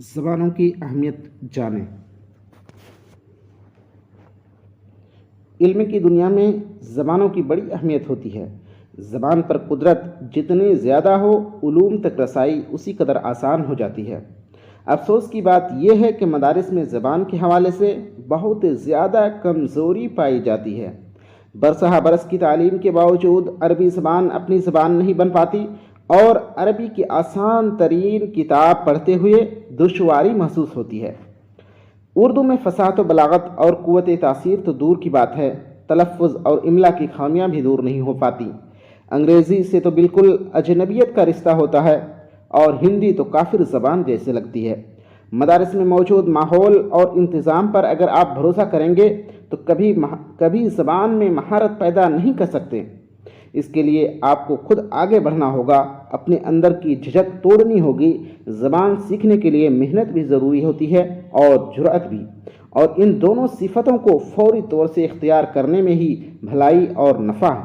زبانوں کی اہمیت جانیں۔ علم کی دنیا میں زبانوں کی بڑی اہمیت ہوتی ہے۔ زبان پر قدرت جتنی زیادہ ہو، علوم تک رسائی اسی قدر آسان ہو جاتی ہے۔ افسوس کی بات یہ ہے کہ مدارس میں زبان کے حوالے سے بہت زیادہ کمزوری پائی جاتی ہے۔ برسہ برس کی تعلیم کے باوجود عربی زبان اپنی زبان نہیں بن پاتی اور عربی کی آسان ترین کتاب پڑھتے ہوئے دشواری محسوس ہوتی ہے۔ اردو میں فصاحت و بلاغت اور قوت تاثیر تو دور کی بات ہے، تلفظ اور املا کی خامیاں بھی دور نہیں ہو پاتی۔ انگریزی سے تو بالکل اجنبیت کا رشتہ ہوتا ہے اور ہندی تو کافر زبان جیسے لگتی ہے۔ مدارس میں موجود ماحول اور انتظام پر اگر آپ بھروسہ کریں گے تو کبھی زبان میں مہارت پیدا نہیں کر سکتے۔ اس کے لیے آپ کو خود آگے بڑھنا ہوگا، اپنے اندر کی جھجک توڑنی ہوگی۔ زبان سیکھنے کے لیے محنت بھی ضروری ہوتی ہے اور جرأت بھی، اور ان دونوں صفتوں کو فوری طور سے اختیار کرنے میں ہی بھلائی اور نفع ہے۔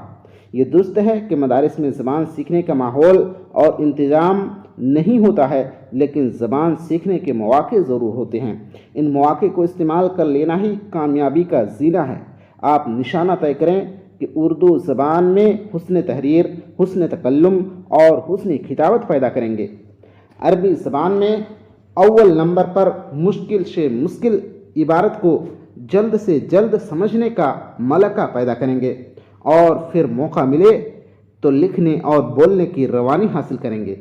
یہ درست ہے کہ مدارس میں زبان سیکھنے کا ماحول اور انتظام نہیں ہوتا ہے، لیکن زبان سیکھنے کے مواقع ضرور ہوتے ہیں۔ ان مواقع کو استعمال کر لینا ہی کامیابی کا زینہ ہے۔ آپ نشانہ طے کریں کہ اردو زبان میں حسن تحریر، حسن تکلم اور حسن خطابت پیدا کریں گے۔ عربی زبان میں اول نمبر پر مشکل سے مشکل عبارت کو جلد سے جلد سمجھنے کا ملکہ پیدا کریں گے، اور پھر موقع ملے تو لکھنے اور بولنے کی روانی حاصل کریں گے۔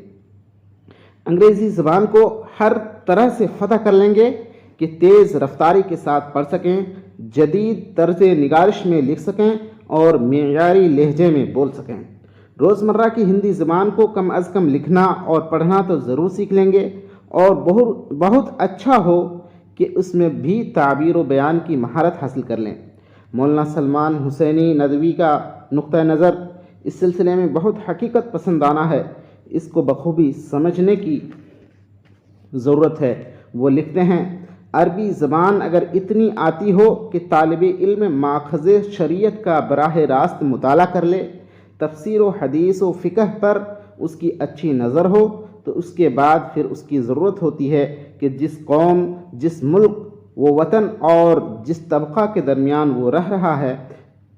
انگریزی زبان کو ہر طرح سے فتح کر لیں گے کہ تیز رفتاری کے ساتھ پڑھ سکیں، جدید طرز نگارش میں لکھ سکیں اور معیاری لہجے میں بول سکیں۔ روزمرہ کی ہندی زبان کو کم از کم لکھنا اور پڑھنا تو ضرور سیکھ لیں گے، اور بہت اچھا ہو کہ اس میں بھی تعبیر و بیان کی مہارت حاصل کر لیں۔ مولانا سلمان حسینی ندوی کا نقطہ نظر اس سلسلے میں بہت حقیقت پسندانہ ہے، اس کو بخوبی سمجھنے کی ضرورت ہے۔ وہ لکھتے ہیں، عربی زبان اگر اتنی آتی ہو کہ طالب علم ماخذ شریعت کا براہ راست مطالعہ کر لے، تفسیر و حدیث و فقہ پر اس کی اچھی نظر ہو، تو اس کے بعد پھر اس کی ضرورت ہوتی ہے کہ جس قوم، جس ملک و وطن اور جس طبقہ کے درمیان وہ رہ رہا ہے،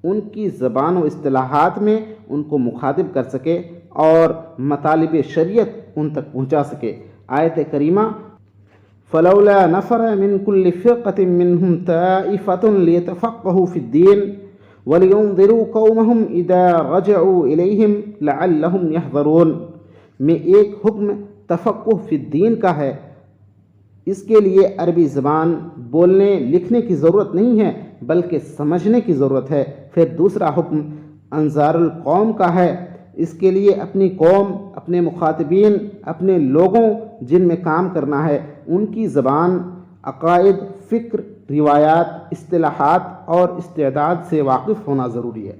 ان کی زبان و اصطلاحات میں ان کو مخاطب کر سکے اور مطالب شریعت ان تک پہنچا سکے۔ آیت کریمہ فلولا نفر من كل فرقة منهم طائفة ليتفقهوا في الدين ولينذروا قومهم إذا رجعوا إليهم لعلهم يحذرون میں ایک حکم تفقہ فی الدین کا ہے۔ اس کے لیے عربی زبان بولنے لکھنے کی ضرورت نہیں ہے بلکہ سمجھنے کی ضرورت ہے۔ پھر دوسرا حکم انذار القوم کا ہے۔ اس کے لیے اپنی قوم، اپنے مخاطبین، اپنے لوگوں جن میں کام کرنا ہے، ان کی زبان، عقائد، فکر، روایات، اصطلاحات اور استعداد سے واقف ہونا ضروری ہے۔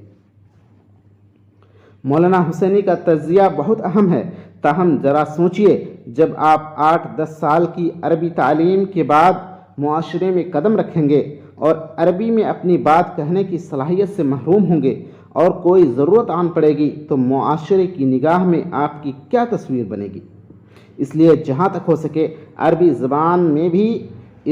مولانا حسینی کا تجزیہ بہت اہم ہے، تاہم ذرا سوچئے، جب آپ 8-10 سال کی عربی تعلیم کے بعد معاشرے میں قدم رکھیں گے اور عربی میں اپنی بات کہنے کی صلاحیت سے محروم ہوں گے اور کوئی ضرورت آن پڑے گی تو معاشرے کی نگاہ میں آپ کی کیا تصویر بنے گی؟ اس لیے جہاں تک ہو سکے عربی زبان میں بھی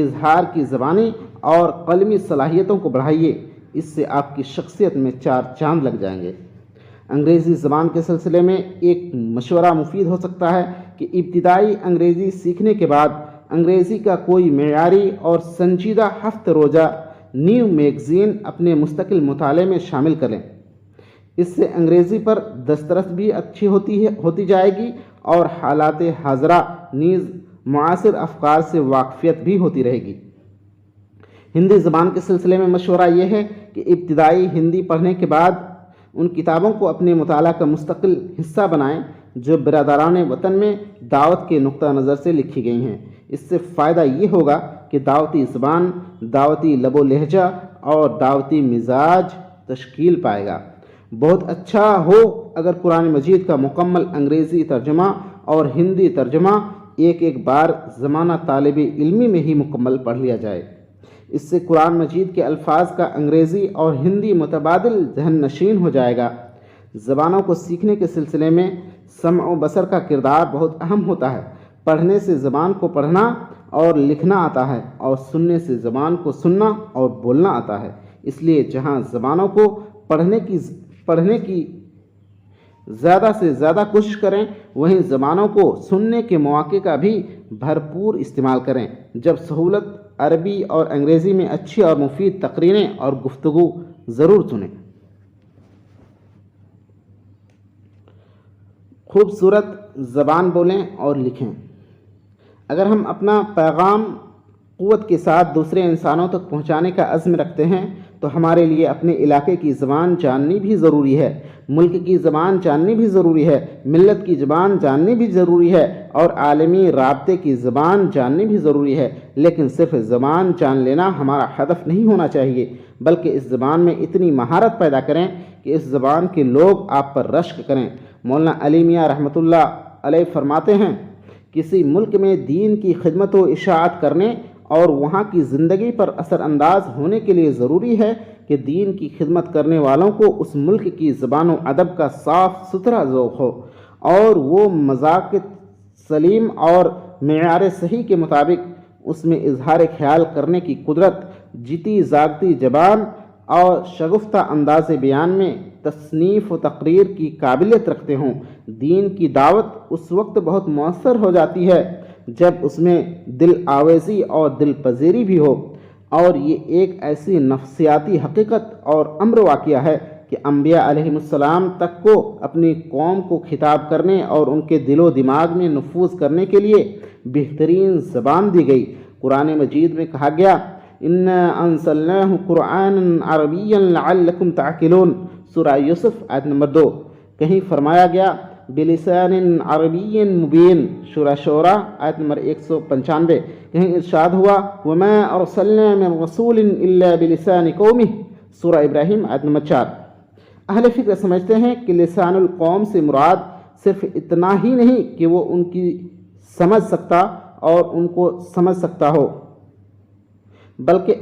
اظہار کی زبانی اور قلمی صلاحیتوں کو بڑھائیے، اس سے آپ کی شخصیت میں 4 چاند لگ جائیں گے۔ انگریزی زبان کے سلسلے میں ایک مشورہ مفید ہو سکتا ہے کہ ابتدائی انگریزی سیکھنے کے بعد انگریزی کا کوئی معیاری اور سنجیدہ ہفتہ روزہ نیو میگزین اپنے مستقل مطالعے میں شامل کریں۔ اس سے انگریزی پر دسترس بھی اچھی ہوتی جائے گی اور حالات حاضرہ نیز معاصر افکار سے واقفیت بھی ہوتی رہے گی۔ ہندی زبان کے سلسلے میں مشورہ یہ ہے کہ ابتدائی ہندی پڑھنے کے بعد ان کتابوں کو اپنے مطالعہ کا مستقل حصہ بنائیں جو برادران وطن میں دعوت کے نقطہ نظر سے لکھی گئی ہیں۔ اس سے فائدہ یہ ہوگا کہ دعوتی زبان، دعوتی لب و لہجہ اور دعوتی مزاج تشکیل پائے گا۔ بہت اچھا ہو اگر قرآن مجید کا مکمل انگریزی ترجمہ اور ہندی ترجمہ ایک بار زمانہ طالب علمی میں ہی مکمل پڑھ لیا جائے۔ اس سے قرآن مجید کے الفاظ کا انگریزی اور ہندی متبادل ذہن نشین ہو جائے گا۔ زبانوں کو سیکھنے کے سلسلے میں سمع و بصر کا کردار بہت اہم ہوتا ہے۔ پڑھنے سے زبان کو پڑھنا اور لکھنا آتا ہے اور سننے سے زبان کو سننا اور بولنا آتا ہے۔ اس لیے جہاں زبانوں کو پڑھنے کی زیادہ سے زیادہ کوشش کریں، وہیں زبانوں کو سننے کے مواقع کا بھی بھرپور استعمال کریں۔ جب سہولت عربی اور انگریزی میں اچھی اور مفید تقریریں اور گفتگو ضرور سنیں۔ خوبصورت زبان بولیں اور لکھیں۔ اگر ہم اپنا پیغام قوت کے ساتھ دوسرے انسانوں تک پہنچانے کا عزم رکھتے ہیں تو ہمارے لیے اپنے علاقے کی زبان جاننی بھی ضروری ہے، ملک کی زبان جاننی بھی ضروری ہے، ملت کی زبان جاننی بھی ضروری ہے اور عالمی رابطے کی زبان جاننی بھی ضروری ہے۔ لیکن صرف زبان جان لینا ہمارا ہدف نہیں ہونا چاہیے، بلکہ اس زبان میں اتنی مہارت پیدا کریں کہ اس زبان کے لوگ آپ پر رشک کریں۔ مولانا علی میاں رحمۃ اللہ علیہ فرماتے ہیں، کسی ملک میں دین کی خدمت و اشاعت کرنے اور وہاں کی زندگی پر اثر انداز ہونے کے لیے ضروری ہے کہ دین کی خدمت کرنے والوں کو اس ملک کی زبان و ادب کا صاف ستھرا ذوق ہو اور وہ مذاق سلیم اور معیار صحیح کے مطابق اس میں اظہار خیال کرنے کی قدرت، جیتی جاگتی زبان اور شگفتہ انداز بیان میں تصنیف و تقریر کی قابلیت رکھتے ہوں۔ دین کی دعوت اس وقت بہت مؤثر ہو جاتی ہے جب اس میں دل آویزی اور دل پذیری بھی ہو، اور یہ ایک ایسی نفسیاتی حقیقت اور امر واقعہ ہے کہ انبیاء علیہ السلام تک کو اپنی قوم کو خطاب کرنے اور ان کے دل و دماغ میں نفوذ کرنے کے لیے بہترین زبان دی گئی۔ قرآن مجید میں کہا گیا، اِنَّا أَنزَلْنَاهُ قُرْآنًا عَرَبِيًّا لَعَلَّكُمْ تَعْقِلُونَ، سورہ یوسف آیت نمبر 2۔ کہیں فرمایا گیا بِلِسَانٍ عَرَبِيٍّ مُبِينٍ، سورہ شعراء آیت نمبر 195۔ کہیں ارشاد ہوا وَمَا أَرْسَلْنَا مِن رَّسُولٍ إِلَّا بِلِسَانِ قَوْمِهِ، سورہ ابراہیم آیت نمبر 4۔ اہل فکر سمجھتے ہیں کہ لسان القوم سے مراد صرف اتنا ہی نہیں کہ وہ ان کی سمجھ سکتا اور ان کو سمجھ سکتا ہو، بلکہ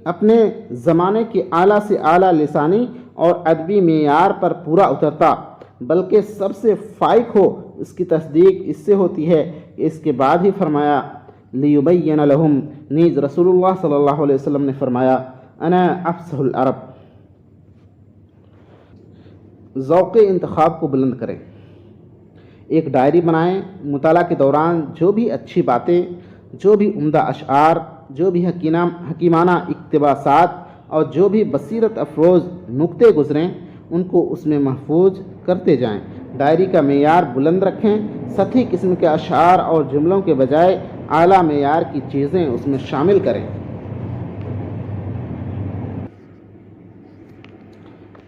اپنے زمانے کے اعلیٰ سے اعلیٰ لسانی اور ادبی معیار پر پورا اترتا، بلکہ سب سے فائق ہو۔ اس کی تصدیق اس سے ہوتی ہے کہ اس کے بعد ہی فرمایا لیبین لہم، نیز رسول اللہ صلی اللہ علیہ وسلم نے فرمایا انا افصح العرب۔ ذوق انتخاب کو بلند کریں۔ ایک ڈائری بنائیں، مطالعہ کے دوران جو بھی اچھی باتیں، جو بھی عمدہ اشعار، جو بھی حکیمانہ اقتباسات اور جو بھی بصیرت افروز نکتے گزریں ان کو اس میں محفوظ کرتے جائیں۔ ڈائری کا معیار بلند رکھیں، سطحی قسم کے اشعار اور جملوں کے بجائے اعلیٰ معیار کی چیزیں اس میں شامل کریں۔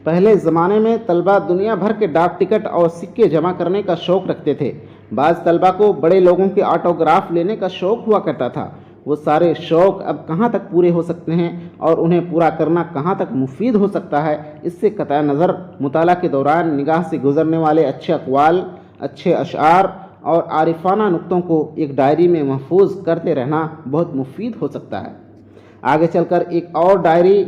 پہلے زمانے میں طلبہ دنیا بھر کے ڈاک ٹکٹ اور سکے جمع کرنے کا شوق رکھتے تھے۔ بعض طلبہ کو بڑے لوگوں کے آٹوگراف لینے کا شوق ہوا کرتا تھا۔ وہ سارے شوق اب کہاں تک پورے ہو سکتے ہیں اور انہیں پورا کرنا کہاں تک مفید ہو سکتا ہے، اس سے قطع نظر مطالعہ کے دوران نگاہ سے گزرنے والے اچھے اقوال، اچھے اشعار اور عارفانہ نکتوں کو ایک ڈائری میں محفوظ کرتے رہنا بہت مفید ہو سکتا ہے۔ آگے چل کر ایک اور ڈائری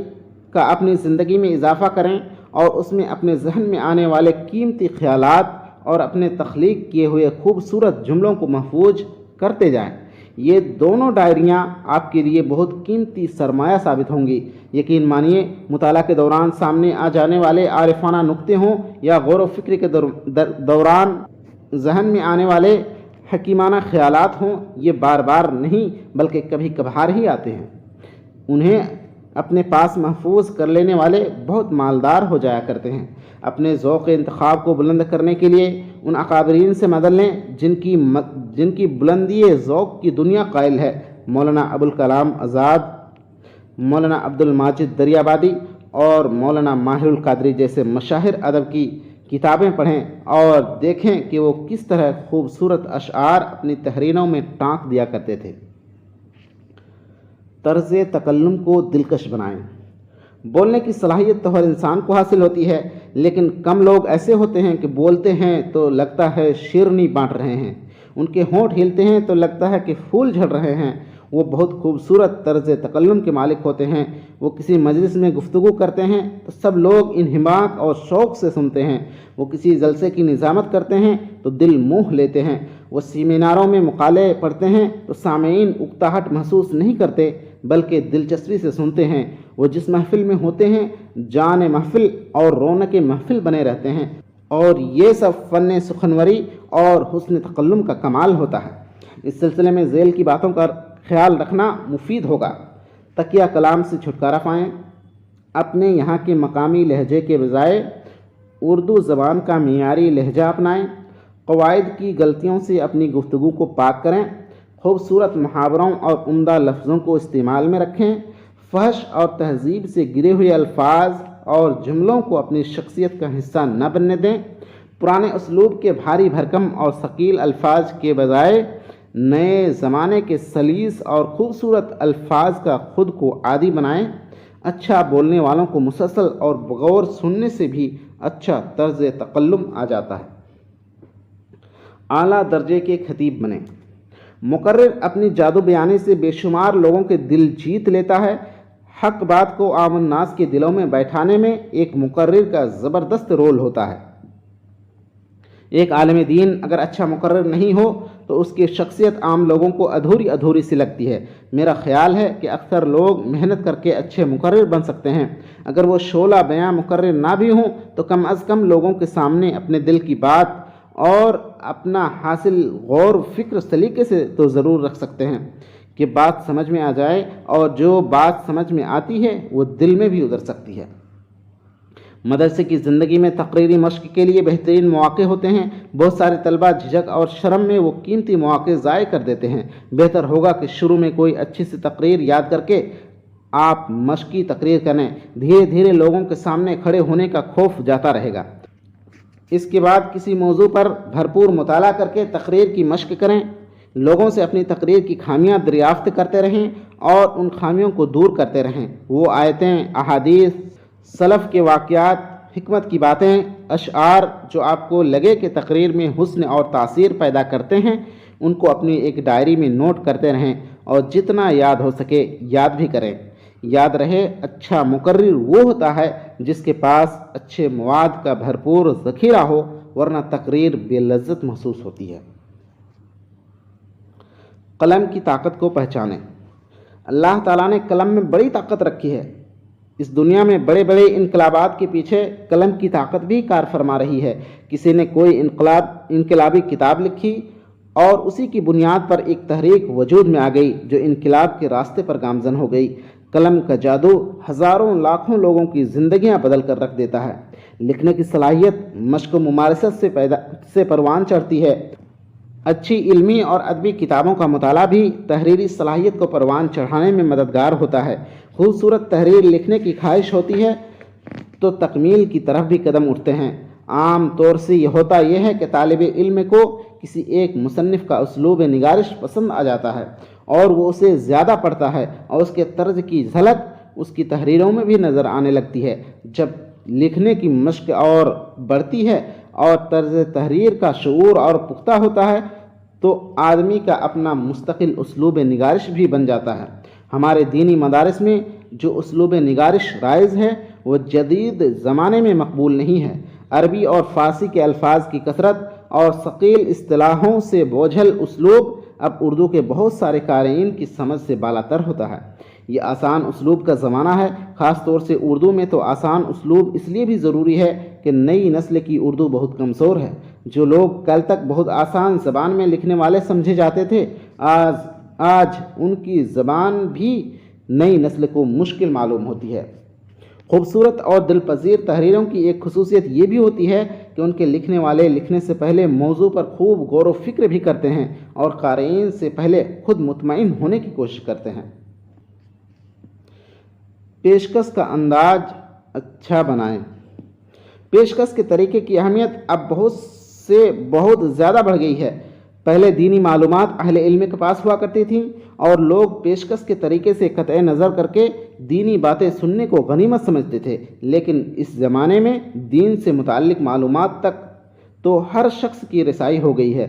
کا اپنی زندگی میں اضافہ کریں اور اس میں اپنے ذہن میں آنے والے قیمتی خیالات اور اپنے تخلیق کیے ہوئے خوبصورت جملوں کو محفوظ کرتے جائیں۔ یہ دونوں ڈائریاں آپ کے لیے بہت قیمتی سرمایہ ثابت ہوں گی۔ یقین مانیے، مطالعہ کے دوران سامنے آ جانے والے عارفانہ نکتے ہوں یا غور و فکر کے دوران ذہن میں آنے والے حکیمانہ خیالات ہوں، یہ بار بار نہیں بلکہ کبھی کبھار ہی آتے ہیں۔ انہیں اپنے پاس محفوظ کر لینے والے بہت مالدار ہو جایا کرتے ہیں۔ اپنے ذوق انتخاب کو بلند کرنے کے لیے ان اکابرین سے مدد لیں جن کی بلندی ذوق کی دنیا قائل ہے۔ مولانا ابوالکلام آزاد، مولانا عبد الماجد دریابادی اور مولانا ماہر القادری جیسے مشاہیر ادب کی کتابیں پڑھیں اور دیکھیں کہ وہ کس طرح خوبصورت اشعار اپنی تحریروں میں ٹانک دیا کرتے تھے۔ طرز تکلم کو دلکش بنائیں۔ بولنے کی صلاحیت تو ہر انسان کو حاصل ہوتی ہے، لیکن کم لوگ ایسے ہوتے ہیں کہ بولتے ہیں تو لگتا ہے شیرنی بانٹ رہے ہیں، ان کے ہونٹ ہلتے ہیں تو لگتا ہے کہ پھول جھڑ رہے ہیں۔ وہ بہت خوبصورت طرز تکلم کے مالک ہوتے ہیں۔ وہ کسی مجلس میں گفتگو کرتے ہیں تو سب لوگ انہماک اور شوق سے سنتے ہیں۔ وہ کسی جلسے کی نظامت کرتے ہیں تو دل موہ لیتے ہیں۔ وہ سیمیناروں میں مقالے پڑھتے ہیں تو سامعین اکتاہٹ محسوس نہیں کرتے بلکہ دلچسپی سے سنتے ہیں۔ وہ جس محفل میں ہوتے ہیں جان محفل اور رونق محفل بنے رہتے ہیں، اور یہ سب فن سخنوری اور حسن تکلم کا کمال ہوتا ہے۔ اس سلسلے میں ذیل کی باتوں کا خیال رکھنا مفید ہوگا۔ تکیہ کلام سے چھٹکارا پائیں، اپنے یہاں کے مقامی لہجے کے بجائے اردو زبان کا معیاری لہجہ اپنائیں، قواعد کی غلطیوں سے اپنی گفتگو کو پاک کریں، خوبصورت محاوروں اور عمدہ لفظوں کو استعمال میں رکھیں، فحش اور تہذیب سے گرے ہوئے الفاظ اور جملوں کو اپنی شخصیت کا حصہ نہ بننے دیں، پرانے اسلوب کے بھاری بھرکم اور ثقیل الفاظ کے بجائے نئے زمانے کے سلیس اور خوبصورت الفاظ کا خود کو عادی بنائیں۔ اچھا بولنے والوں کو مسلسل اور بغور سننے سے بھی اچھا طرز تکلم آ جاتا ہے۔ اعلیٰ درجے کے خطیب بنیں۔ مقرر اپنی جادو بیانی سے بے شمار لوگوں کے دل جیت لیتا ہے۔ حق بات کو عام الناس کے دلوں میں بیٹھانے میں ایک مقرر کا زبردست رول ہوتا ہے۔ ایک عالم دین اگر اچھا مقرر نہیں ہو تو اس کی شخصیت عام لوگوں کو ادھوری سی لگتی ہے۔ میرا خیال ہے کہ اکثر لوگ محنت کر کے اچھے مقرر بن سکتے ہیں۔ اگر وہ شعلہ بیاں مقرر نہ بھی ہوں تو کم از کم لوگوں کے سامنے اپنے دل کی بات اور اپنا حاصل غور و فکر سلیقے سے تو ضرور رکھ سکتے ہیں کہ بات سمجھ میں آ جائے، اور جو بات سمجھ میں آتی ہے وہ دل میں بھی اتر سکتی ہے۔ مدرسے کی زندگی میں تقریری مشق کے لیے بہترین مواقع ہوتے ہیں۔ بہت سارے طلبہ جھجک اور شرم میں وہ قیمتی مواقع ضائع کر دیتے ہیں۔ بہتر ہوگا کہ شروع میں کوئی اچھی سی تقریر یاد کر کے آپ مشقی تقریر کریں۔ دھیرے دھیرے لوگوں کے سامنے کھڑے ہونے کا خوف جاتا رہے گا۔ اس کے بعد کسی موضوع پر بھرپور مطالعہ کر کے تقریر کی مشق کریں۔ لوگوں سے اپنی تقریر کی خامیاں دریافت کرتے رہیں اور ان خامیوں کو دور کرتے رہیں۔ وہ آیتیں، احادیث، سلف کے واقعات، حکمت کی باتیں، اشعار جو آپ کو لگے کہ تقریر میں حسن اور تاثیر پیدا کرتے ہیں، ان کو اپنی ایک ڈائری میں نوٹ کرتے رہیں اور جتنا یاد ہو سکے یاد بھی کریں۔ یاد رہے، اچھا مقرر وہ ہوتا ہے جس کے پاس اچھے مواد کا بھرپور ذخیرہ ہو، ورنہ تقریر بے لذت محسوس ہوتی ہے۔ قلم کی طاقت کو پہچانیں۔ اللہ تعالیٰ نے قلم میں بڑی طاقت رکھی ہے۔ اس دنیا میں بڑے بڑے انقلابات کے پیچھے قلم کی طاقت بھی کار فرما رہی ہے۔ کسی نے کوئی انقلابی کتاب لکھی اور اسی کی بنیاد پر ایک تحریک وجود میں آ گئی جو انقلاب کے راستے پر گامزن ہو گئی۔ قلم کا جادو ہزاروں لاکھوں لوگوں کی زندگیاں بدل کر رکھ دیتا ہے۔ لکھنے کی صلاحیت مشق و ممارست سے پروان چڑھتی ہے۔ اچھی علمی اور ادبی کتابوں کا مطالعہ بھی تحریری صلاحیت کو پروان چڑھانے میں مددگار ہوتا ہے۔ خوبصورت تحریر لکھنے کی خواہش ہوتی ہے تو تکمیل کی طرف بھی قدم اٹھتے ہیں۔ عام طور سے یہ ہوتا ہے کہ طالب علم کو کسی ایک مصنف کا اسلوب نگارش پسند آ جاتا ہے اور وہ اسے زیادہ پڑھتا ہے اور اس کے طرز کی جھلک اس کی تحریروں میں بھی نظر آنے لگتی ہے۔ جب لکھنے کی مشق اور بڑھتی ہے اور طرز تحریر کا شعور اور پختہ ہوتا ہے تو آدمی کا اپنا مستقل اسلوب نگارش بھی بن جاتا ہے۔ ہمارے دینی مدارس میں جو اسلوب نگارش رائج ہے وہ جدید زمانے میں مقبول نہیں ہے۔ عربی اور فارسی کے الفاظ کی کثرت اور ثقیل اصطلاحوں سے بوجھل اسلوب اب اردو کے بہت سارے قارئین کی سمجھ سے بالاتر ہوتا ہے۔ یہ آسان اسلوب کا زمانہ ہے، خاص طور سے اردو میں تو آسان اسلوب اس لیے بھی ضروری ہے کہ نئی نسل کی اردو بہت کمزور ہے۔ جو لوگ کل تک بہت آسان زبان میں لکھنے والے سمجھے جاتے تھے، آج ان کی زبان بھی نئی نسل کو مشکل معلوم ہوتی ہے۔ خوبصورت اور دل پذیر تحریروں کی ایک خصوصیت یہ بھی ہوتی ہے کہ ان کے لکھنے والے لکھنے سے پہلے موضوع پر خوب غور و فکر بھی کرتے ہیں اور قارئین سے پہلے خود مطمئن ہونے کی کوشش کرتے ہیں۔ پیشکش کا انداز اچھا بنائیں۔ پیشکش کے طریقے کی اہمیت اب بہت زیادہ بڑھ گئی ہے۔ پہلے دینی معلومات اہل علم کے پاس ہوا کرتی تھیں اور لوگ پیشکش کے طریقے سے قطع نظر کر کے دینی باتیں سننے کو غنیمت سمجھتے تھے، لیکن اس زمانے میں دین سے متعلق معلومات تک تو ہر شخص کی رسائی ہو گئی ہے۔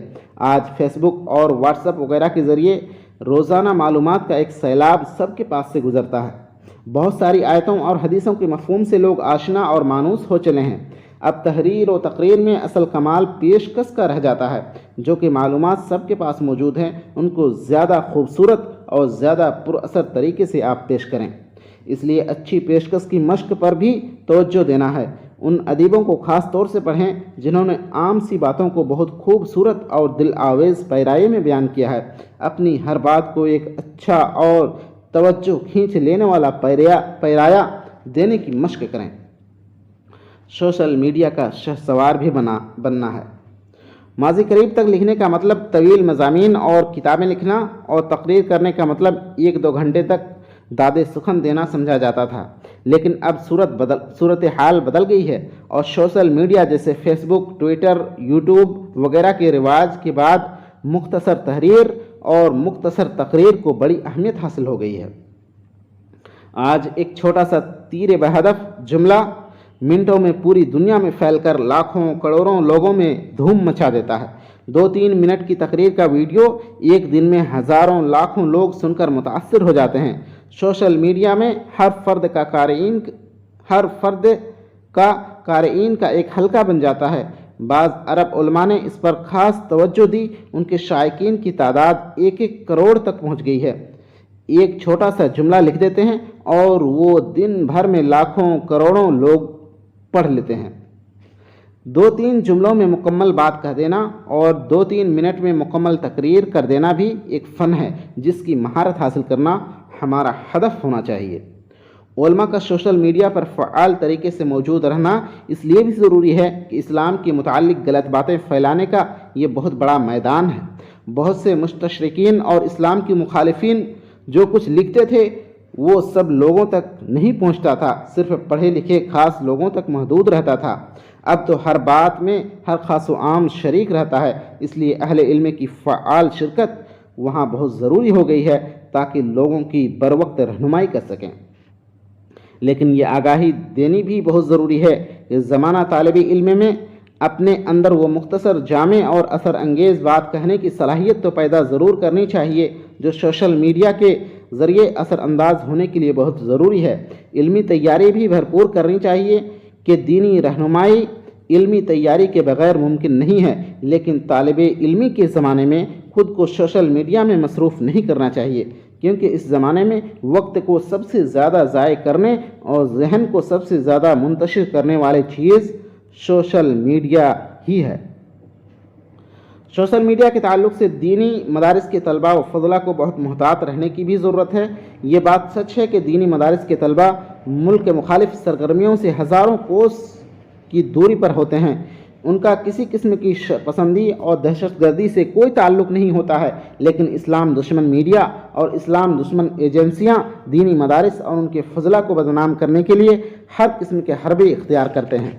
آج فیس بک اور واٹس ایپ وغیرہ کے ذریعے روزانہ معلومات کا ایک سیلاب سب کے پاس سے گزرتا ہے۔ بہت ساری آیتوں اور حدیثوں کے مفہوم سے لوگ آشنا اور مانوس ہو چلے ہیں۔ اب تحریر و تقریر میں اصل کمال پیشکش کا رہ جاتا ہے، جو کہ معلومات سب کے پاس موجود ہیں ان کو زیادہ خوبصورت اور زیادہ پر اثر طریقے سے آپ پیش کریں۔ اس لیے اچھی پیشکش کی مشق پر بھی توجہ دینا ہے۔ ان ادیبوں کو خاص طور سے پڑھیں جنہوں نے عام سی باتوں کو بہت خوبصورت اور دل آویز پیرائے میں بیان کیا ہے۔ اپنی ہر بات کو ایک اچھا اور توجہ کھینچ لینے والا پیرایا دینے کی مشق کریں۔ سوشل میڈیا کا شہسوار بھی بننا ہے۔ ماضی قریب تک لکھنے کا مطلب طویل مضامین اور کتابیں لکھنا اور تقریر کرنے کا مطلب 1-2 گھنٹے تک داد سخن دینا سمجھا جاتا تھا، لیکن اب صورتحال بدل گئی ہے اور سوشل میڈیا جیسے فیس بک، ٹویٹر، یوٹیوب وغیرہ کے رواج کے بعد مختصر تحریر اور مختصر تقریر کو بڑی اہمیت حاصل ہو گئی ہے۔ آج ایک چھوٹا سا تیر بہدف جملہ منٹوں میں پوری دنیا میں پھیل کر لاکھوں کروڑوں لوگوں میں دھوم مچا دیتا ہے۔ 2-3 منٹ کی تقریر کا ویڈیو ایک دن میں ہزاروں لاکھوں لوگ سن کر متاثر ہو جاتے ہیں۔ سوشل میڈیا میں ہر فرد کا قارئین کا ایک حلقہ بن جاتا ہے۔ بعض عرب علماء نے اس پر خاص توجہ دی، ان کے شائقین کی تعداد 1-1 کروڑ تک پہنچ گئی ہے۔ ایک چھوٹا سا جملہ لکھ دیتے ہیں اور وہ دن بھر میں لاکھوں کروڑوں لوگ پڑھ لیتے ہیں۔ 2-3 جملوں میں مکمل بات کہہ دینا اور 2-3 منٹ میں مکمل تقریر کر دینا بھی ایک فن ہے جس کی مہارت حاصل کرنا ہمارا ہدف ہونا چاہیے۔ علماء کا سوشل میڈیا پر فعال طریقے سے موجود رہنا اس لیے بھی ضروری ہے کہ اسلام کے متعلق غلط باتیں پھیلانے کا یہ بہت بڑا میدان ہے۔ بہت سے مستشرقین اور اسلام کی مخالفین جو کچھ لکھتے تھے وہ سب لوگوں تک نہیں پہنچتا تھا، صرف پڑھے لکھے خاص لوگوں تک محدود رہتا تھا۔ اب تو ہر بات میں ہر خاص و عام شریک رہتا ہے، اس لیے اہل علم کی فعال شرکت وہاں بہت ضروری ہو گئی ہے تاکہ لوگوں کی بروقت رہنمائی کر سکیں۔ لیکن یہ آگاہی دینی بھی بہت ضروری ہے کہ زمانہ طالب علم میں اپنے اندر وہ مختصر، جامع اور اثر انگیز بات کہنے کی صلاحیت تو پیدا ضرور کرنی چاہیے جو سوشل میڈیا کے ذریعے اثر انداز ہونے کے لیے بہت ضروری ہے۔ علمی تیاری بھی بھرپور کرنی چاہیے کہ دینی رہنمائی علمی تیاری کے بغیر ممکن نہیں ہے، لیکن طالب علمی کے زمانے میں خود کو سوشل میڈیا میں مصروف نہیں کرنا چاہیے، کیونکہ اس زمانے میں وقت کو سب سے زیادہ ضائع کرنے اور ذہن کو سب سے زیادہ منتشر کرنے والی چیز سوشل میڈیا ہی ہے۔ سوشل میڈیا کے تعلق سے دینی مدارس کے طلباء و فضلاء کو بہت محتاط رہنے کی بھی ضرورت ہے۔ یہ بات سچ ہے کہ دینی مدارس کے طلباء ملک کے مخالف سرگرمیوں سے ہزاروں کوس کی دوری پر ہوتے ہیں۔ ان کا کسی قسم کی پسندی اور دہشت گردی سے کوئی تعلق نہیں ہوتا ہے، لیکن اسلام دشمن میڈیا اور اسلام دشمن ایجنسیاں دینی مدارس اور ان کے فضلاء کو بدنام کرنے کے لیے ہر قسم کے حربے اختیار کرتے ہیں۔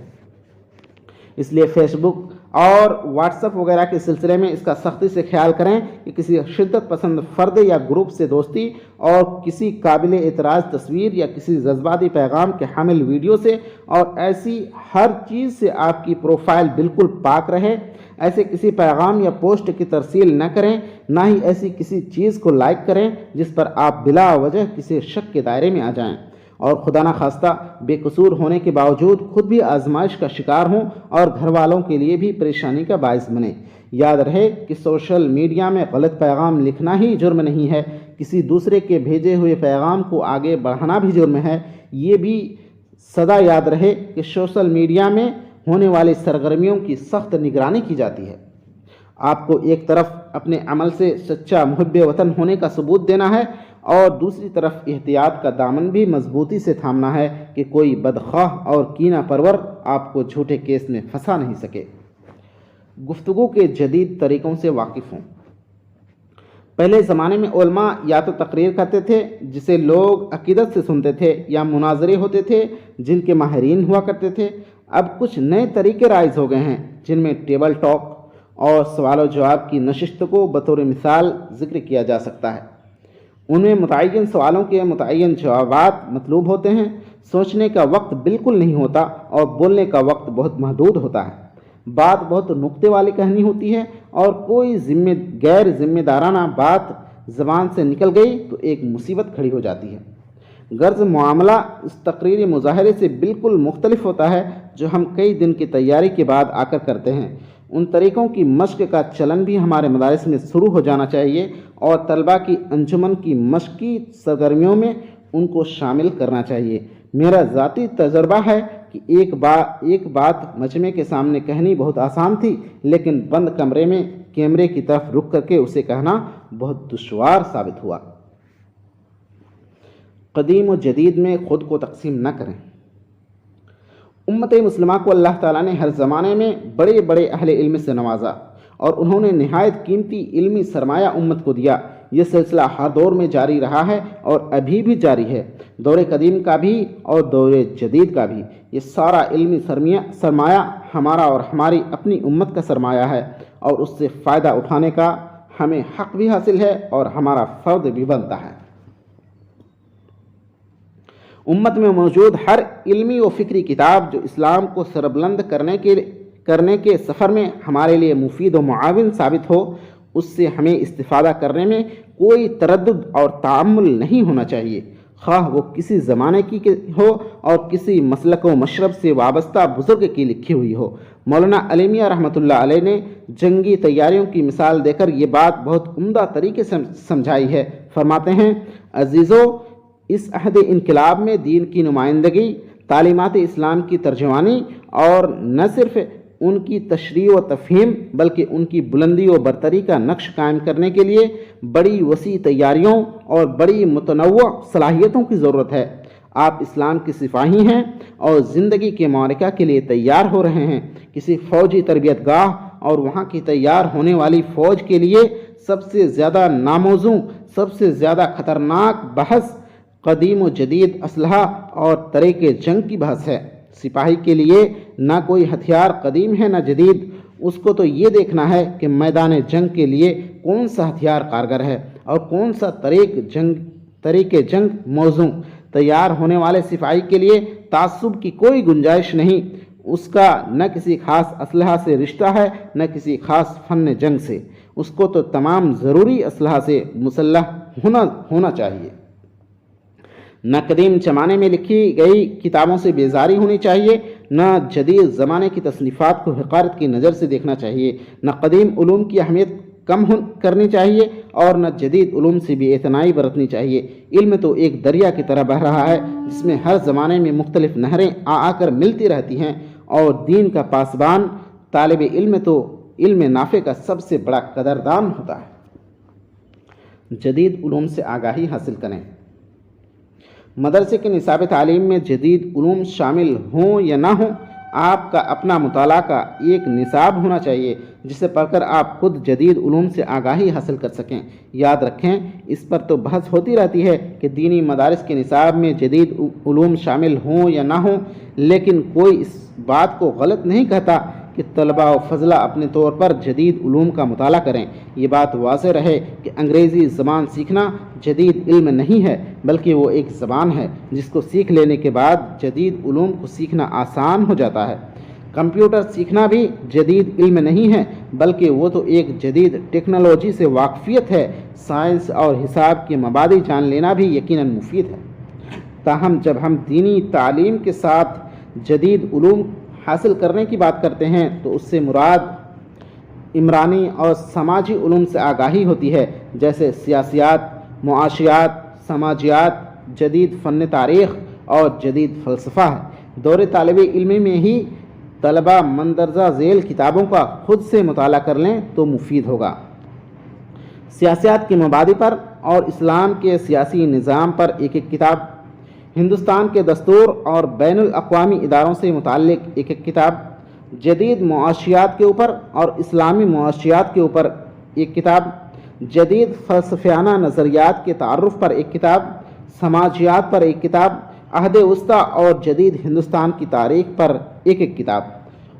اس لیے فیس بک اور واٹس ایپ وغیرہ کے سلسلے میں اس کا سختی سے خیال کریں کہ کسی شدت پسند فرد یا گروپ سے دوستی اور کسی قابل اعتراض تصویر یا کسی جذباتی پیغام کے حامل ویڈیو سے اور ایسی ہر چیز سے آپ کی پروفائل بالکل پاک رہے۔ ایسے کسی پیغام یا پوسٹ کی ترسیل نہ کریں، نہ ہی ایسی کسی چیز کو لائک کریں جس پر آپ بلا وجہ کسی شک کے دائرے میں آ جائیں اور خدا نخواستہ بے قصور ہونے کے باوجود خود بھی آزمائش کا شکار ہوں اور گھر والوں کے لیے بھی پریشانی کا باعث بنے۔ یاد رہے کہ سوشل میڈیا میں غلط پیغام لکھنا ہی جرم نہیں ہے، کسی دوسرے کے بھیجے ہوئے پیغام کو آگے بڑھانا بھی جرم ہے۔ یہ بھی سدا یاد رہے کہ سوشل میڈیا میں ہونے والی سرگرمیوں کی سخت نگرانی کی جاتی ہے۔ آپ کو ایک طرف اپنے عمل سے سچا محب وطن ہونے کا ثبوت دینا ہے اور دوسری طرف احتیاط کا دامن بھی مضبوطی سے تھامنا ہے کہ کوئی بدخواہ اور کینہ پرور آپ کو جھوٹے کیس میں پھنسا نہیں سکے۔ گفتگو کے جدید طریقوں سے واقف ہوں۔ پہلے زمانے میں علماء یا تو تقریر کرتے تھے جسے لوگ عقیدت سے سنتے تھے، یا مناظرے ہوتے تھے جن کے ماہرین ہوا کرتے تھے۔ اب کچھ نئے طریقے رائج ہو گئے ہیں جن میں ٹیبل ٹاک اور سوال و جواب کی نشست کو بطور مثال ذکر کیا جا سکتا ہے۔ ان میں متعین سوالوں کے متعین جوابات مطلوب ہوتے ہیں، سوچنے کا وقت بالکل نہیں ہوتا اور بولنے کا وقت بہت محدود ہوتا ہے۔ بات بہت نکتے والی کہنی ہوتی ہے اور کوئی غیر ذمہ دارانہ بات زبان سے نکل گئی تو ایک مصیبت کھڑی ہو جاتی ہے۔ غرض معاملہ اس تقریری مظاہرے سے بالکل مختلف ہوتا ہے جو ہم کئی دن کی تیاری کے بعد آ کر کرتے ہیں۔ ان طریقوں کی مشق کا چلن بھی ہمارے مدارس میں شروع ہو جانا چاہیے اور طلباء کی انجمن کی مشقی سرگرمیوں میں ان کو شامل کرنا چاہیے۔ میرا ذاتی تجربہ ہے کہ ایک بات مجمع کے سامنے کہنی بہت آسان تھی، لیکن بند کمرے میں کیمرے کی طرف رخ کر کے اسے کہنا بہت دشوار ثابت ہوا۔ قدیم و جدید میں خود کو تقسیم نہ کریں۔ امت مسلمہ کو اللہ تعالیٰ نے ہر زمانے میں بڑے بڑے اہل علم سے نوازا اور انہوں نے نہایت قیمتی علمی سرمایہ امت کو دیا۔ یہ سلسلہ ہر دور میں جاری رہا ہے اور ابھی بھی جاری ہے، دور قدیم کا بھی اور دور جدید کا بھی۔ یہ سارا علمی سرمایہ ہمارا اور ہماری اپنی امت کا سرمایہ ہے اور اس سے فائدہ اٹھانے کا ہمیں حق بھی حاصل ہے اور ہمارا فرض بھی بنتا ہے۔ امت میں موجود ہر علمی و فکری کتاب جو اسلام کو سربلند کرنے کے سفر میں ہمارے لیے مفید و معاون ثابت ہو، اس سے ہمیں استفادہ کرنے میں کوئی تردد اور تعمل نہیں ہونا چاہیے، خواہ وہ کسی زمانے کی ہو اور کسی مسلک و مشرب سے وابستہ بزرگ کی لکھی ہوئی ہو۔ مولانا علی میاں رحمۃ اللہ علیہ نے جنگی تیاریوں کی مثال دے کر یہ بات بہت عمدہ طریقے سے سمجھائی ہے۔ فرماتے ہیں، عزیزو، اس عہد انقلاب میں دین کی نمائندگی، تعلیمات اسلام کی ترجمانی اور نہ صرف ان کی تشریح و تفہیم بلکہ ان کی بلندی و برتری کا نقش قائم کرنے کے لیے بڑی وسیع تیاریوں اور بڑی متنوع صلاحیتوں کی ضرورت ہے۔ آپ اسلام کے سپاہی ہیں اور زندگی کے معرکہ کے لیے تیار ہو رہے ہیں۔ کسی فوجی تربیت گاہ اور وہاں کی تیار ہونے والی فوج کے لیے سب سے زیادہ ناموزوں، سب سے زیادہ خطرناک بحث قدیم و جدید اسلحہ اور طریقے جنگ کی بحث ہے۔ سپاہی کے لیے نہ کوئی ہتھیار قدیم ہے نہ جدید، اس کو تو یہ دیکھنا ہے کہ میدان جنگ کے لیے کون سا ہتھیار کارگر ہے اور کون سا طریقے جنگ موزوں۔ تیار ہونے والے سپاہی کے لیے تعصب کی کوئی گنجائش نہیں، اس کا نہ کسی خاص اسلحہ سے رشتہ ہے نہ کسی خاص فن جنگ سے، اس کو تو تمام ضروری اسلحہ سے مسلح ہونا چاہیے۔ نہ قدیم زمانے میں لکھی گئی کتابوں سے بیزاری ہونی چاہیے، نہ جدید زمانے کی تصنیفات کو حقارت کی نظر سے دیکھنا چاہیے، نہ قدیم علوم کی اہمیت کم کرنی چاہیے اور نہ جدید علوم سے بھی اعتنائی برتنی چاہیے۔ علم تو ایک دریا کی طرح بہہ رہا ہے جس میں ہر زمانے میں مختلف نہریں آ کر ملتی رہتی ہیں، اور دین کا پاسبان طالب علم تو علم نافع کا سب سے بڑا قدردان ہوتا ہے۔ جدید علوم سے آگاہی حاصل کریں۔ مدرسے کے نصاب تعلیم میں جدید علوم شامل ہوں یا نہ ہوں، آپ کا اپنا مطالعہ کا ایک نصاب ہونا چاہیے جسے پڑھ کر آپ خود جدید علوم سے آگاہی حاصل کر سکیں۔ یاد رکھیں، اس پر تو بحث ہوتی رہتی ہے کہ دینی مدارس کے نصاب میں جدید علوم شامل ہوں یا نہ ہوں، لیکن کوئی اس بات کو غلط نہیں کہتا کہ طلباء و فضلہ اپنے طور پر جدید علوم کا مطالعہ کریں۔ یہ بات واضح رہے کہ انگریزی زبان سیکھنا جدید علم نہیں ہے، بلکہ وہ ایک زبان ہے جس کو سیکھ لینے کے بعد جدید علوم کو سیکھنا آسان ہو جاتا ہے۔ کمپیوٹر سیکھنا بھی جدید علم نہیں ہے، بلکہ وہ تو ایک جدید ٹیکنالوجی سے واقفیت ہے۔ سائنس اور حساب کے مبادی جان لینا بھی یقیناً مفید ہے۔ تاہم جب ہم دینی تعلیم کے ساتھ جدید علوم حاصل کرنے کی بات کرتے ہیں تو اس سے مراد عمرانی اور سماجی علوم سے آگاہی ہوتی ہے، جیسے سیاسیات، معاشیات، سماجیات، جدید فن تاریخ اور جدید فلسفہ ہے۔ دور طالب علمی میں ہی طلباء مندرجہ ذیل کتابوں کا خود سے مطالعہ کر لیں تو مفید ہوگا۔ سیاسیات کے مبادی پر اور اسلام کے سیاسی نظام پر ایک کتاب، ہندوستان کے دستور اور بین الاقوامی اداروں سے متعلق ایک کتاب، جدید معاشیات کے اوپر اور اسلامی معاشیات کے اوپر ایک کتاب، جدید فلسفیانہ نظریات کے تعارف پر ایک کتاب، سماجیات پر ایک کتاب، عہد وسطیٰ اور جدید ہندوستان کی تاریخ پر ایک کتاب۔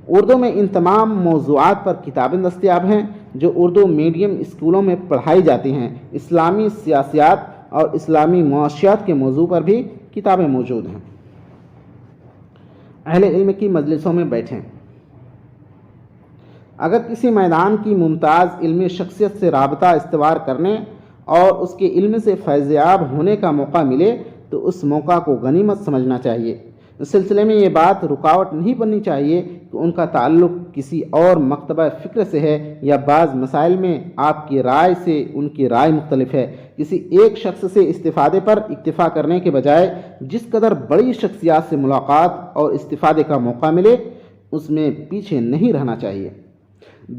اردو میں ان تمام موضوعات پر کتابیں دستیاب ہیں جو اردو میڈیم اسکولوں میں پڑھائی جاتی ہیں۔ اسلامی سیاسیات اور اسلامی معاشیات کے موضوع پر بھی کتابیں موجود ہیں۔ اہل علم کی مجلسوں میں بیٹھیں۔ اگر کسی میدان کی ممتاز علمی شخصیت سے رابطہ استوار کرنے اور اس کے علم سے فیض یاب ہونے کا موقع ملے تو اس موقع کو غنیمت سمجھنا چاہیے۔ اس سلسلے میں یہ بات رکاوٹ نہیں بننی چاہیے کہ ان کا تعلق کسی اور مکتبہ فکر سے ہے یا بعض مسائل میں آپ کی رائے سے ان کی رائے مختلف ہے۔ کسی ایک شخص سے استفادے پر اکتفا کرنے کے بجائے جس قدر بڑی شخصیات سے ملاقات اور استفادے کا موقع ملے اس میں پیچھے نہیں رہنا چاہیے۔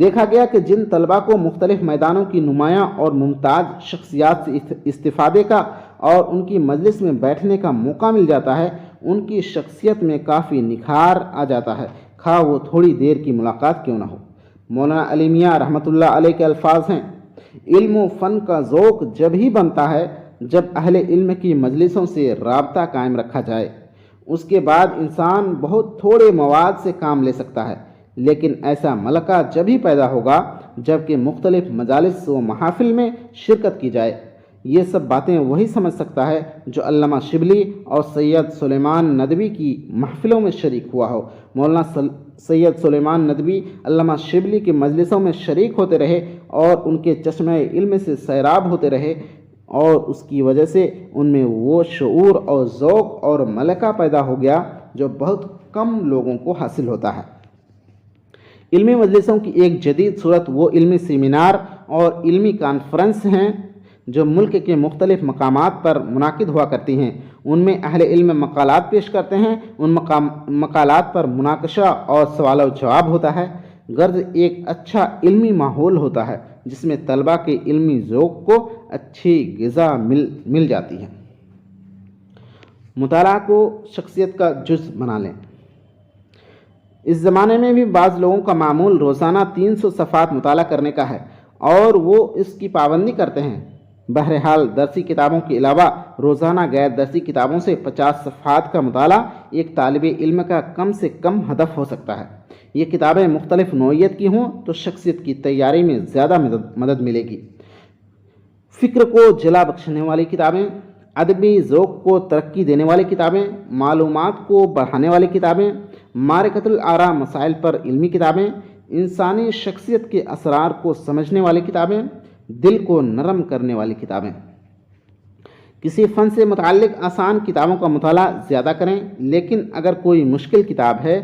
دیکھا گیا کہ جن طلباء کو مختلف میدانوں کی نمایاں اور ممتاز شخصیات سے استفادے کا اور ان کی مجلس میں بیٹھنے کا موقع مل جاتا ہے ان کی شخصیت میں کافی نکھار آ جاتا ہے، خواہ وہ تھوڑی دیر کی ملاقات کیوں نہ ہو۔ مولانا علی میاں رحمۃ اللہ علیہ کے الفاظ ہیں، علم و فن کا ذوق جب ہی بنتا ہے جب اہل علم کی مجلسوں سے رابطہ قائم رکھا جائے۔ اس کے بعد انسان بہت تھوڑے مواد سے کام لے سکتا ہے، لیکن ایسا ملکہ جب ہی پیدا ہوگا جب کہ مختلف مجالس و محافل میں شرکت کی جائے۔ یہ سب باتیں وہی سمجھ سکتا ہے جو علامہ شبلی اور سید سلیمان ندوی کی محفلوں میں شریک ہوا ہو۔ مولانا سید سلیمان ندوی علامہ شبلی کے مجلسوں میں شریک ہوتے رہے اور ان کے چشمہ علم سے سیراب ہوتے رہے، اور اس کی وجہ سے ان میں وہ شعور اور ذوق اور ملکہ پیدا ہو گیا جو بہت کم لوگوں کو حاصل ہوتا ہے۔ علمی مجلسوں کی ایک جدید صورت وہ علمی سیمینار اور علمی کانفرنس ہیں جو ملک کے مختلف مقامات پر منعقد ہوا کرتی ہیں۔ ان میں اہل علم مقالات پیش کرتے ہیں، ان مقالات پر مناقشہ اور سوال و جواب ہوتا ہے۔ غرض ایک اچھا علمی ماحول ہوتا ہے جس میں طلباء کے علمی ذوق کو اچھی غذا مل جاتی ہے۔ مطالعہ کو شخصیت کا جز بنا لیں۔ اس زمانے میں بھی بعض لوگوں کا معمول روزانہ 300 صفحات مطالعہ کرنے کا ہے اور وہ اس کی پابندی کرتے ہیں۔ بہرحال درسی کتابوں کے علاوہ روزانہ غیر درسی کتابوں سے 50 صفحات کا مطالعہ ایک طالب علم کا کم سے کم ہدف ہو سکتا ہے۔ یہ کتابیں مختلف نوعیت کی ہوں تو شخصیت کی تیاری میں زیادہ مدد ملے گی۔ فکر کو جلا بخشنے والی کتابیں، ادبی ذوق کو ترقی دینے والی کتابیں، معلومات کو بڑھانے والی کتابیں، معرکۃ الآراء مسائل پر علمی کتابیں، انسانی شخصیت کے اسرار کو سمجھنے والی کتابیں، دل کو نرم کرنے والی کتابیں۔ کسی فن سے متعلق آسان کتابوں کا مطالعہ زیادہ کریں، لیکن اگر کوئی مشکل کتاب ہے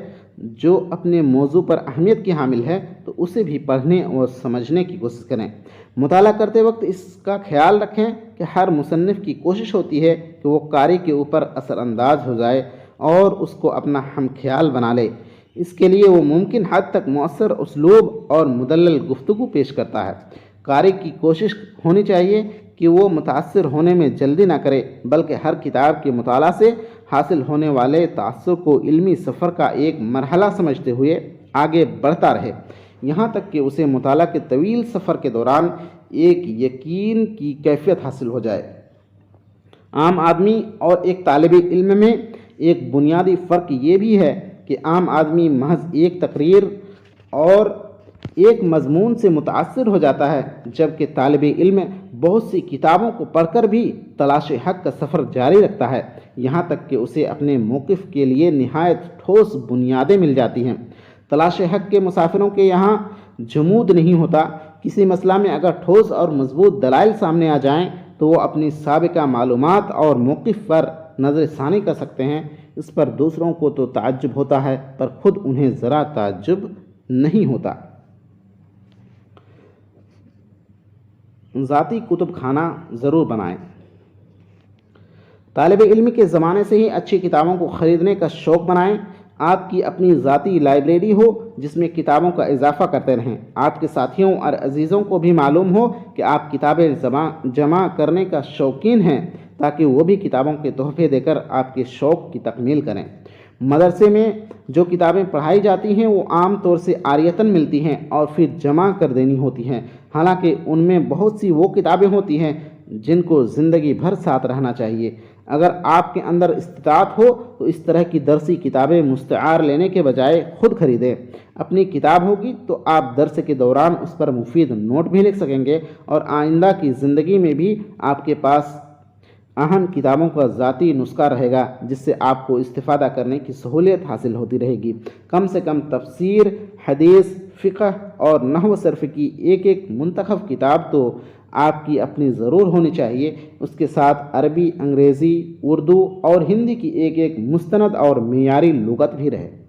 جو اپنے موضوع پر اہمیت کی حامل ہے تو اسے بھی پڑھنے اور سمجھنے کی کوشش کریں۔ مطالعہ کرتے وقت اس کا خیال رکھیں کہ ہر مصنف کی کوشش ہوتی ہے کہ وہ قاری کے اوپر اثر انداز ہو جائے اور اس کو اپنا ہم خیال بنا لے۔ اس کے لیے وہ ممکن حد تک مؤثر اسلوب اور مدلل گفتگو پیش کرتا ہے۔ قاری کی کوشش ہونی چاہیے کہ وہ متاثر ہونے میں جلدی نہ کرے، بلکہ ہر کتاب کے مطالعہ سے حاصل ہونے والے تاثر کو علمی سفر کا ایک مرحلہ سمجھتے ہوئے آگے بڑھتا رہے، یہاں تک کہ اسے مطالعہ کے طویل سفر کے دوران ایک یقین کی کیفیت حاصل ہو جائے۔ عام آدمی اور ایک طالب علم میں ایک بنیادی فرق یہ بھی ہے کہ عام آدمی محض ایک تقریر اور ایک مضمون سے متاثر ہو جاتا ہے، جبکہ طالب علم بہت سی کتابوں کو پڑھ کر بھی تلاش حق کا سفر جاری رکھتا ہے، یہاں تک کہ اسے اپنے موقف کے لیے نہایت ٹھوس بنیادیں مل جاتی ہیں۔ تلاش حق کے مسافروں کے یہاں جمود نہیں ہوتا۔ کسی مسئلہ میں اگر ٹھوس اور مضبوط دلائل سامنے آ جائیں تو وہ اپنی سابقہ معلومات اور موقف پر نظر ثانی کر سکتے ہیں۔ اس پر دوسروں کو تو تعجب ہوتا ہے پر خود انہیں ذرا تعجب نہیں ہوتا۔ ذاتی کتب خانہ ضرور بنائیں۔ طالب علم کے زمانے سے ہی اچھی کتابوں کو خریدنے کا شوق بنائیں۔ آپ کی اپنی ذاتی لائبریری ہو جس میں کتابوں کا اضافہ کرتے رہیں۔ آپ کے ساتھیوں اور عزیزوں کو بھی معلوم ہو کہ آپ کتابیں جمع کرنے کا شوقین ہیں تاکہ وہ بھی کتابوں کے تحفے دے کر آپ کے شوق کی تکمیل کریں۔ مدرسے میں جو کتابیں پڑھائی جاتی ہیں وہ عام طور سے عاریۃً ملتی ہیں اور پھر جمع کر دینی ہوتی ہیں، حالانکہ ان میں بہت سی وہ کتابیں ہوتی ہیں جن کو زندگی بھر ساتھ رہنا چاہیے۔ اگر آپ کے اندر استطاعت ہو تو اس طرح کی درسی کتابیں مستعار لینے کے بجائے خود خریدیں۔ اپنی کتاب ہوگی تو آپ درس کے دوران اس پر مفید نوٹ بھی لکھ سکیں گے اور آئندہ کی زندگی میں بھی آپ کے پاس اہم کتابوں کا ذاتی نسخہ رہے گا جس سے آپ کو استفادہ کرنے کی سہولیت حاصل ہوتی رہے گی۔ کم سے کم تفسیر، حدیث، فقہ اور نحو صرف کی ایک منتخب کتاب تو آپ کی اپنی ضرور ہونی چاہیے، اس کے ساتھ عربی، انگریزی، اردو اور ہندی کی ایک مستند اور معیاری لغت بھی رہے۔